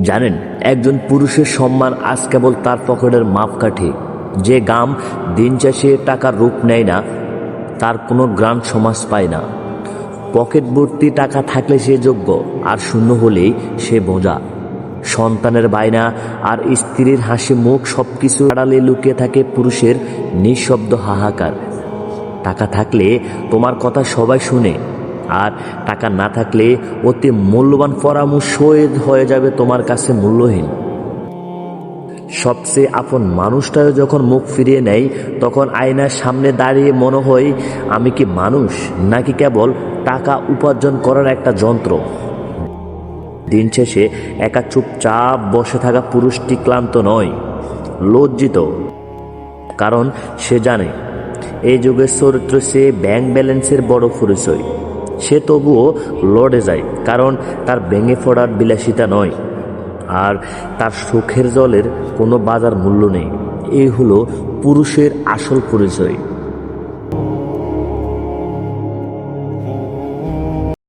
জানেন, একজন পুরুষের সম্মান আজ কেবল তার পকেটের মাপকাঠি। যে গাম দিন শেষে টাকার রূপ নেয় না, তার কোনো গ্রাম সমাজ পায় না। পকেট ভর্তি টাকা থাকলে সে যোগ্য, আর শূন্য হলেই সে বোঝা। সন্তানের বায়না আর স্ত্রীর হাসি মুখ সবকিছু আড়ালে লুকিয়ে থাকে পুরুষের নিঃশব্দ হাহাকার। টাকা থাকলে তোমার কথা সবাই শুনে, আর টাকা না থাকলে অতি মূল্যবান পরামর্শ হয়ে যাবে তোমার কাছে মূল্যহীন। সবচেয়ে আপন মানুষটাও যখন মুখ ফিরিয়ে নেয়, তখন আয়নার সামনে দাঁড়িয়ে মনে হয়, আমি কি মানুষ নাকি কেবল টাকা উপার্জন করার একটা যন্ত্র? দিন শেষে একা চুপচাপ বসে থাকা পুরুষটি ক্লান্ত নয়, লজ্জিত। কারণ সে জানে এই যুগের চরিত্র সে ব্যাংক ব্যালেন্সের বড় পরিচয়। সে তবুও লড়ে যায়, কারণ তার ভেঙে পড়ার বিলাসিতা নয়, আর তার সুখের জলের কোনো বাজার মূল্য নেই। এই হলো পুরুষের আসল পরিচয়।